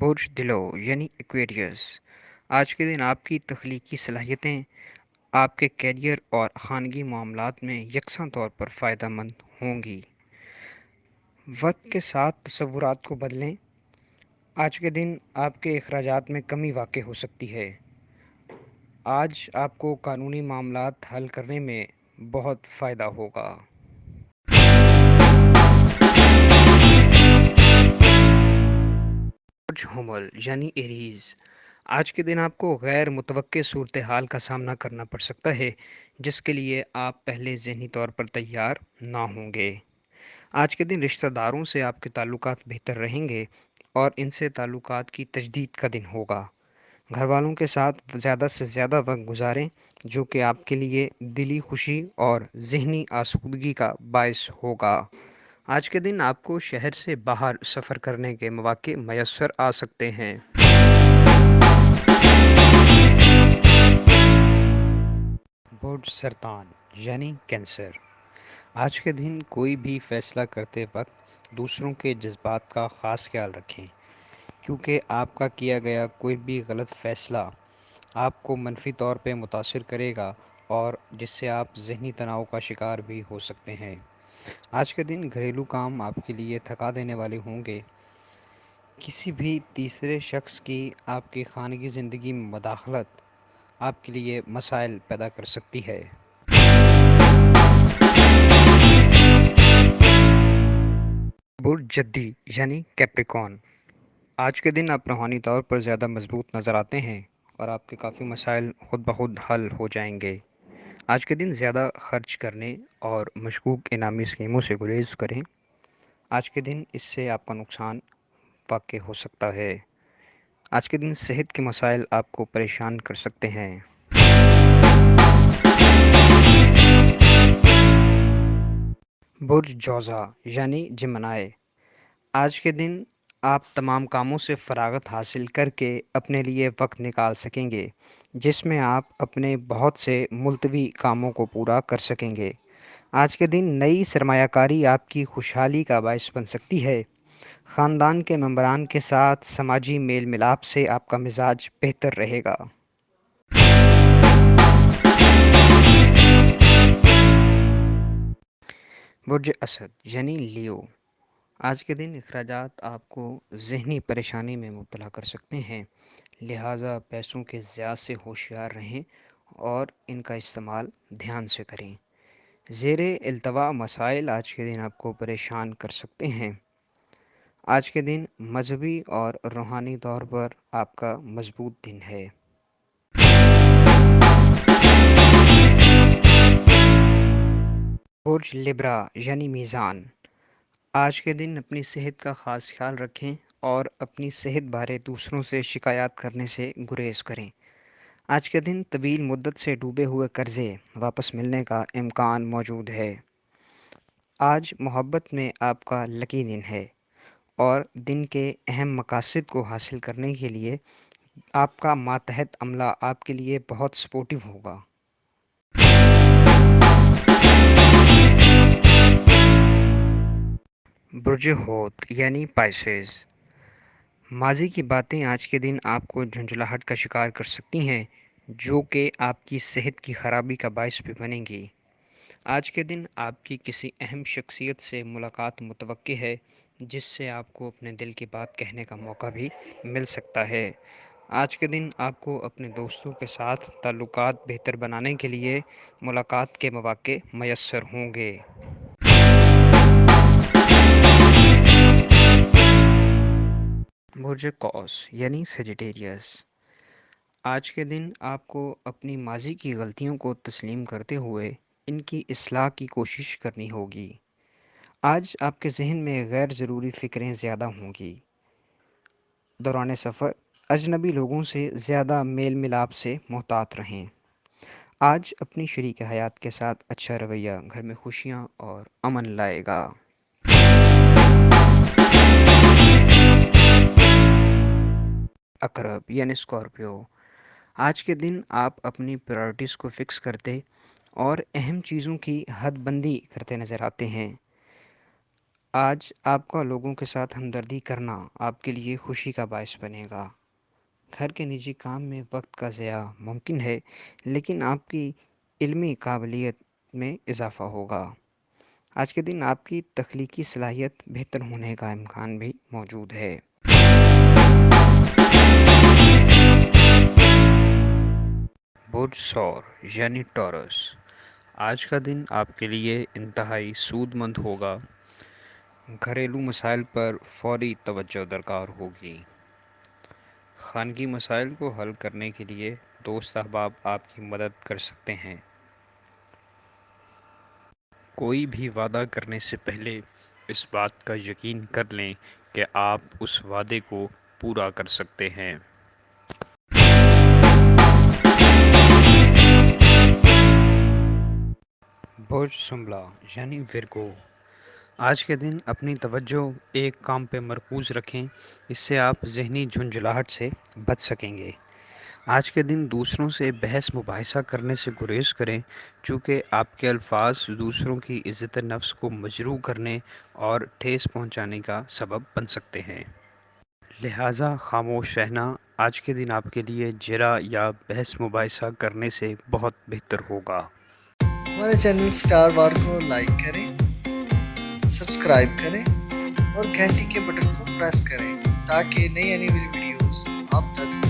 برج دلو یعنی ایکویریس، آج کے دن آپ کی تخلیقی صلاحیتیں آپ کے کیریئر اور خانگی معاملات میں یکساں طور پر فائدہ مند ہوں گی۔ وقت کے ساتھ تصورات کو بدلیں۔ آج کے دن آپ کے اخراجات میں کمی واقع ہو سکتی ہے۔ آج آپ کو قانونی معاملات حل کرنے میں بہت فائدہ ہوگا۔ برج حمل یعنی ایریز، آج کے دن آپ کو غیر متوقع صورتحال کا سامنا کرنا پڑ سکتا ہے جس کے لیے آپ پہلے ذہنی طور پر تیار نہ ہوں گے۔ آج کے دن رشتہ داروں سے آپ کے تعلقات بہتر رہیں گے اور ان سے تعلقات کی تجدید کا دن ہوگا۔ گھر والوں کے ساتھ زیادہ سے زیادہ وقت گزاریں جو کہ آپ کے لیے دلی خوشی اور ذہنی آسودگی کا باعث ہوگا۔ آج کے دن آپ کو شہر سے باہر سفر کرنے کے مواقع میسر آ سکتے ہیں۔ برج سرطان یعنی کینسر، آج کے دن کوئی بھی فیصلہ کرتے وقت دوسروں کے جذبات کا خاص خیال رکھیں، کیونکہ آپ کا کیا گیا کوئی بھی غلط فیصلہ آپ کو منفی طور پہ متاثر کرے گا اور جس سے آپ ذہنی تناؤ کا شکار بھی ہو سکتے ہیں۔ آج کے دن گھریلو کام آپ کے لیے تھکا دینے والے ہوں گے۔ کسی بھی تیسرے شخص کی آپ کی خانگی زندگی میں مداخلت آپ کے لیے مسائل پیدا کر سکتی ہے۔ برج جدی یعنی کیپریکون، آج کے دن آپ روحانی طور پر زیادہ مضبوط نظر آتے ہیں اور آپ کے کافی مسائل خود بخود حل ہو جائیں گے۔ آج کے دن زیادہ خرچ کرنے اور مشکوک انعامی اسکیموں سے گریز کریں۔ آج کے دن اس سے آپ کا نقصان واقع ہو سکتا ہے۔ آج کے دن صحت کے مسائل آپ کو پریشان کر سکتے ہیں۔ برج جوزا یعنی جمنائے، آج کے دن آپ تمام کاموں سے فراغت حاصل کر کے اپنے لیے وقت نکال سکیں گے جس میں آپ اپنے بہت سے ملتوی کاموں کو پورا کر سکیں گے۔ آج کے دن نئی سرمایہ کاری آپ کی خوشحالی کا باعث بن سکتی ہے۔ خاندان کے ممبران کے ساتھ سماجی میل ملاپ سے آپ کا مزاج بہتر رہے گا۔ برج اسد یعنی لیو، آج کے دن اخراجات آپ کو ذہنی پریشانی میں مبتلا کر سکتے ہیں، لہٰذا پیسوں کے ضیاع سے ہوشیار رہیں اور ان کا استعمال دھیان سے کریں۔ زیر التوا مسائل آج کے دن آپ کو پریشان کر سکتے ہیں۔ آج کے دن مذہبی اور روحانی طور پر آپ کا مضبوط دن ہے۔ برج لبرا یعنی میزان، آج کے دن اپنی صحت کا خاص خیال رکھیں اور اپنی صحت بارے دوسروں سے شکایات کرنے سے گریز کریں۔ آج کے دن طویل مدت سے ڈوبے ہوئے قرضے واپس ملنے کا امکان موجود ہے۔ آج محبت میں آپ کا لکی دن ہے اور دن کے اہم مقاصد کو حاصل کرنے کے لیے آپ کا ماتحت عملہ آپ کے لیے بہت سپورٹیو ہوگا۔ برج ہوت یعنی پائسیز، ماضی کی باتیں آج کے دن آپ کو جھنجھلاہٹ کا شکار کر سکتی ہیں جو کہ آپ کی صحت کی خرابی کا باعث بھی بنیں گی۔ آج کے دن آپ کی کسی اہم شخصیت سے ملاقات متوقع ہے جس سے آپ کو اپنے دل کی بات کہنے کا موقع بھی مل سکتا ہے۔ آج کے دن آپ کو اپنے دوستوں کے ساتھ تعلقات بہتر بنانے کے لیے ملاقات کے مواقع میسر ہوں گے۔ برج قوس یعنی سیجیٹیریس، آج کے دن آپ کو اپنی ماضی کی غلطیوں کو تسلیم کرتے ہوئے ان کی اصلاح کی کوشش کرنی ہوگی۔ آج آپ کے ذہن میں غیر ضروری فکریں زیادہ ہوں گی۔ دوران سفر اجنبی لوگوں سے زیادہ میل ملاپ سے محتاط رہیں۔ آج اپنی شریک حیات کے ساتھ اچھا رویہ گھر میں خوشیاں اور امن لائے گا۔ عقرب یعنی اسکارپیو، آج کے دن آپ اپنی پرائرٹیز کو فکس کرتے اور اہم چیزوں کی حد بندی کرتے نظر آتے ہیں۔ آج آپ کا لوگوں کے ساتھ ہمدردی کرنا آپ کے لیے خوشی کا باعث بنے گا۔ گھر کے نجی کام میں وقت کا ضیاع ممکن ہے، لیکن آپ کی علمی قابلیت میں اضافہ ہوگا۔ آج کے دن آپ کی تخلیقی صلاحیت بہتر ہونے کا امکان بھی موجود ہے۔ برج سور یعنی ٹورس، آج کا دن آپ کے لیے انتہائی سود مند ہوگا۔ گھریلو مسائل پر فوری توجہ درکار ہوگی۔ خانگی مسائل کو حل کرنے کے لیے دوست احباب آپ کی مدد کر سکتے ہیں۔ کوئی بھی وعدہ کرنے سے پہلے اس بات کا یقین کر لیں کہ آپ اس وعدے کو پورا کر سکتے ہیں۔ برج سنبلا یعنی ورگو، آج کے دن اپنی توجہ ایک کام پہ مرکوز رکھیں، اس سے آپ ذہنی جھنجھلاہٹ سے بچ سکیں گے۔ آج کے دن دوسروں سے بحث مباحثہ کرنے سے گریز کریں، چونکہ آپ کے الفاظ دوسروں کی عزت نفس کو مجروح کرنے اور ٹھیس پہنچانے کا سبب بن سکتے ہیں۔ لہٰذا خاموش رہنا آج کے دن آپ کے لیے جرح یا بحث مباحثہ کرنے سے بہت بہتر ہوگا۔ ہمارے چینل سٹار وار کو لائک کریں، سبسکرائب کریں اور گھنٹی کے بٹن کو پریس کریں تاکہ نئی آنے والی ویڈیوز آپ تک